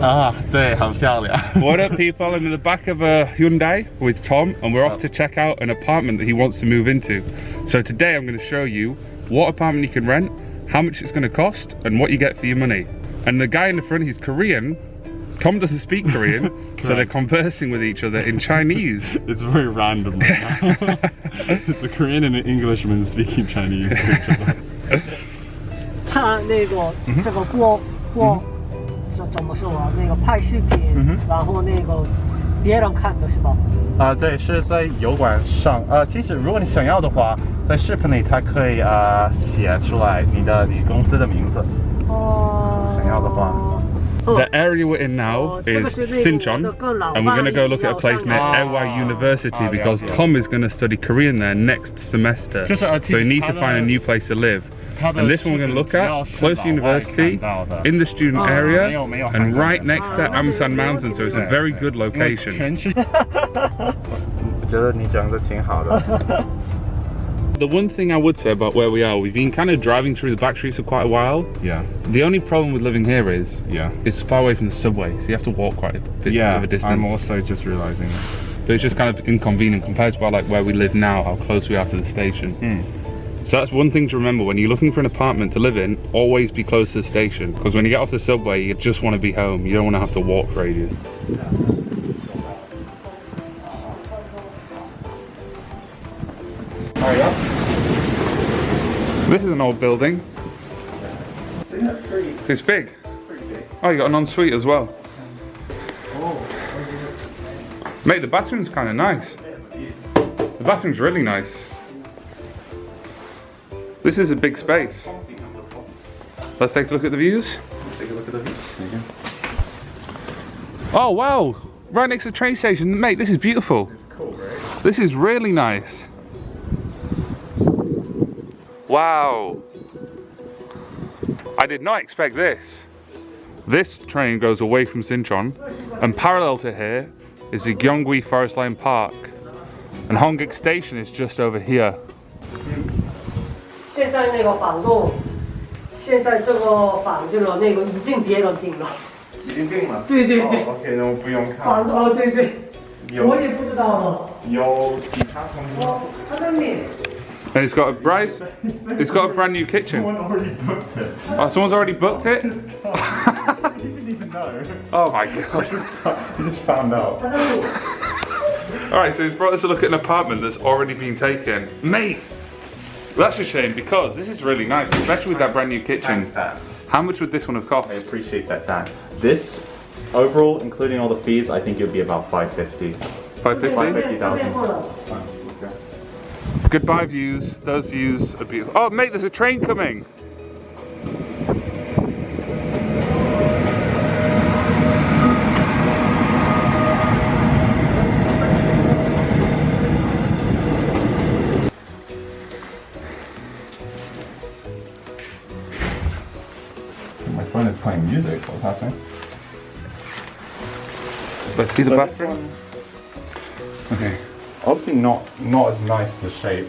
啊，对，很漂亮。What up, people? I'm in the back of a Hongdae with Tom, and we're off to check out an apartment that he wants to move into. So today I'm going to show you what apartment you can rent, how much it's going to cost, and what you get for your money. And the guy in the front, he's Korean. Tom doesn't speak Korean, so they're conversing with each other in Chinese. It's very random right now. It's a Korean and an Englishman speaking Chinese to each other. 他那个这个怎么说啊？那个拍视频，然后那个别人看的是吧？啊，对，是在油管上。其实如果你想要的话，在视频里它可以写出来你公司的名字。哦。想要的话。The area we're in now is Sinchon, and we're going to go look at a place near LY University because Tom is going to study Korean there next semester. So he needs to find a new place to live. And this one we're going to look at, close to university, in the student area, and right next to Amsan Mountain, so it's a very good location. 我觉得你讲的挺好的。The one thing I would say about where we are, we've been kind of driving through the back streets for quite a while. Yeah. The only problem with living here is, it's far away from the subway, so you have to walk quite a bit of a distance. I'm also just realizing this. But it's just kind of inconvenient compared to like where we live now, how close we are to the station. So that's one thing to remember when you're looking for an apartment to live in, always be close to the station. Because when you get off the subway, you just want to be home. You don't want to have to walk for ages. This is an old building. It's big. Oh, you got an ensuite as well. Mate, the bathroom's kind of nice. The bathroom's really nice. This is a big space. Let's take a look at the views. Take a look at the views. Oh wow! Right next to the train station. Mate, this is beautiful. It's cool, right? This is really nice. Wow. I did not expect this. This train goes away from Sinchon, and parallel to here is the Gyeonggi Forest Lane Park. And Hongdae Station is just over here. 现在那个房东，现在这个房子了，那个已经别人订了。已经定了。对对对。OK， 那我不用看。房东哦，对对。我也不知道呢。有其他同事。哦，他在面。And it's got a brand new kitchen. Someone already booked it. Oh, someone's already booked it? He didn't even know. Oh my god. He just found out. Alright, so he's brought us a look at an apartment that's already been taken. Mate! That's a shame because this is really nice, especially with that brand new kitchen. Thanks, Dan. How much would this one have cost? I appreciate that, Dan. This, overall, including all the fees, I think it would be about 550. 550? 550,000. Let's go. Goodbye views. Those views are beautiful. Oh mate, there's a train coming! My phone is playing music. What's happening? Let's see the bathroom. Okay. Obviously not as nice the shape.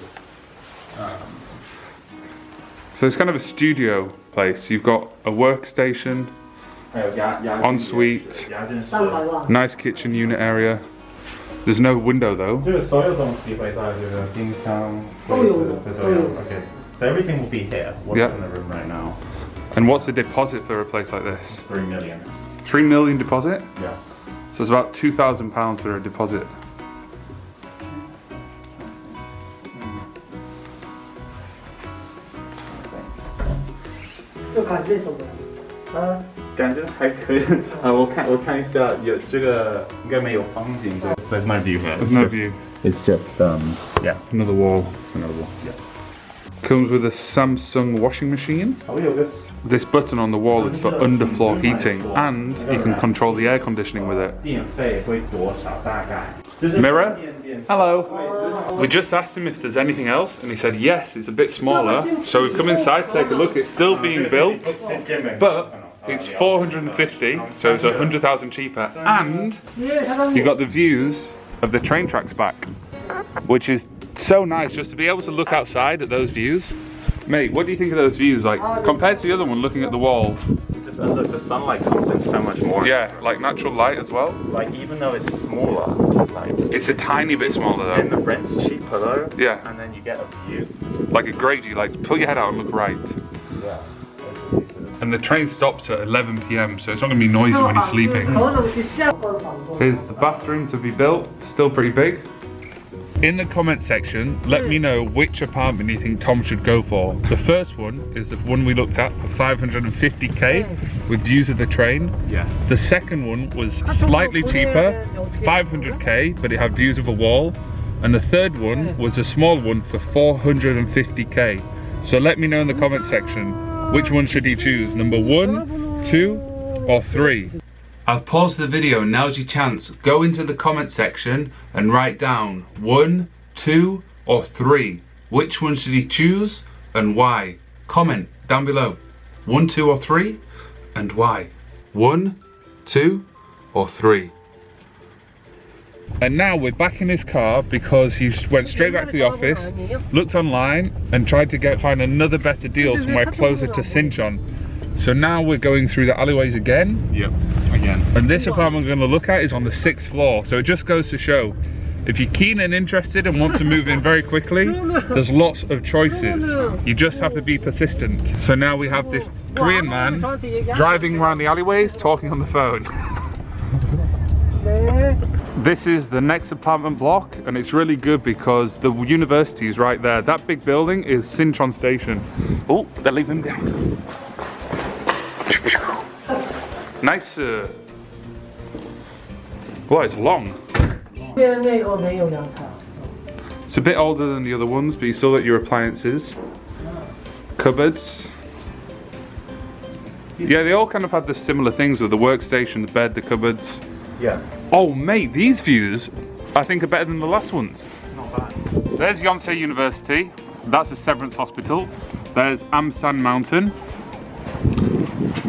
So it's kind of a studio place. You've got a workstation, ensuite, nice kitchen unit area. There's no window though. Okay, so everything will be here. What's in the room right now? And what's the deposit for a place like this? 3 million. 3 million deposit? Yeah. So it's about £2,000 for a deposit. There's no view here. There's no view. It's just yeah, another wall. It's another wall. Yeah. Comes with a Samsung washing machine. This button on the wall is for underfloor heating, and you can control the air conditioning with it. Mirror? Hello. We just asked him if there's anything else, and he said yes, it's a bit smaller. So we've come inside to take a look. It's still being built, but it's 450, so it's 100,000 cheaper. And you got the views of the train tracks back, which is so nice just to be able to look outside at those views. Mate, what do you think of those views? Like, compared to the other one looking at the wall? It's the just look, the sunlight comes in so much more. Yeah, like natural light as well. Like even though it's smaller, like It's a tiny bit smaller and though. the rent's cheaper though. Yeah. And then you get a view. Like a great view, like pull your head out and look right. Yeah. And the train stops at 11 p.m, so it's not going to be noisy when you're sleeping. Here's the bathroom to be built, still pretty big. In the comment section, let me know which apartment you think Tom should go for. The first one is the one we looked at for 550k with views of the train. Yes. The second one was slightly cheaper, 500k, but it had views of a wall. And the third one was a small one for 450k. So let me know in the comment section, which one should you choose? Number 1, 2, or 3? I've paused the video, now's your chance. Go into the comment section and write down 1, 2, or 3. Which one should you choose and why? Comment down below. 1, 2, or 3, and why? 1, 2, or 3. And now we're back in his car because he went straight back to the office, looked online and tried to find another better deal somewhere closer to Sinchon. So now we're going through the alleyways again. Yep, again. And this apartment we're going to look at is on the 6th floor. So it just goes to show, if you're keen and interested and want to move in very quickly, there's lots of choices. You just have to be persistent. So now we have this Korean man driving around the alleyways, talking on the phone. This is the next apartment block, and it's really good because the university is right there. That big building is Sinchon Station. Oh, they're leaving down. Nice. Well, it's long. It's a bit older than the other ones, but you still got your appliances. Cupboards. Yeah, they all kind of have the similar things with the workstation, the bed, the cupboards. Yeah. Oh mate, these views I think are better than the last ones. Not bad. There's Yonsei University, that's the Severance Hospital. There's Amsan Mountain.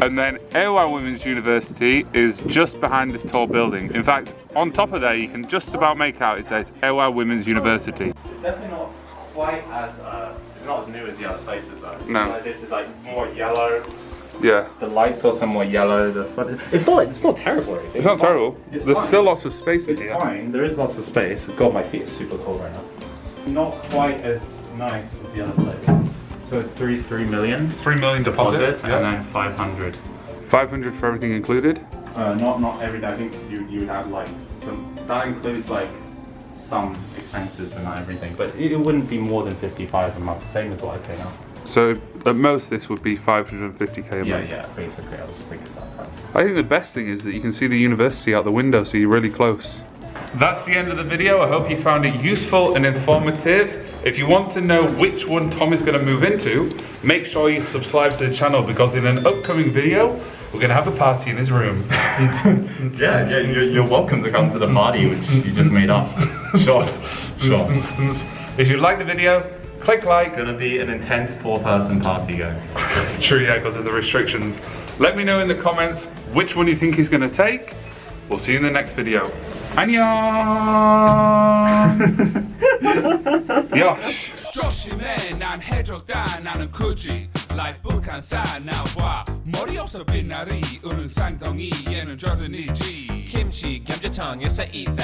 And then Seoul Women's University is just behind this tall building. In fact, on top of there you can just about make out it says Seoul Women's University. It's definitely not quite as it's not as new as the other places though. No. Like, this is like more yellow. Yeah. The lights also more yellow. But it's not terrible. It's not terrible. It's There's fine. still lots of space in It's here. fine. There is lots of space. God, my feet are super cold right now. Not quite as nice as the other place. So it's 3 million 3 million deposit, and then 500. 500 for everything included. Not everything. I think you would have like that includes like some expenses, but not everything. But it wouldn't be more than 55 a month, same as what I pay now. So at most this would be 550k a month. Yeah, basically. I just think it's that price. I think the best thing is that you can see the university out the window, so you're really close. That's the end of the video. I hope you found it useful and informative. If you want to know which one Tom is going to move into, make sure you subscribe to the channel because in an upcoming video, we're going to have a party in his room. Yeah, you're welcome to come to the party which you just made up. Sure. If you like the video, click like. It's gonna be an intense 4-person party, guys. True, yeah, because of the restrictions. Let me know in the comments which one you think he's going to take. We'll see you in the next video. 안녕. Yosh. 조심해 난 해적다 나는 굳이 like 북한산 나와 머리 없어 빛나리 우는 쌍둥이 얘는 jordan이지 김치 감자청에서 있다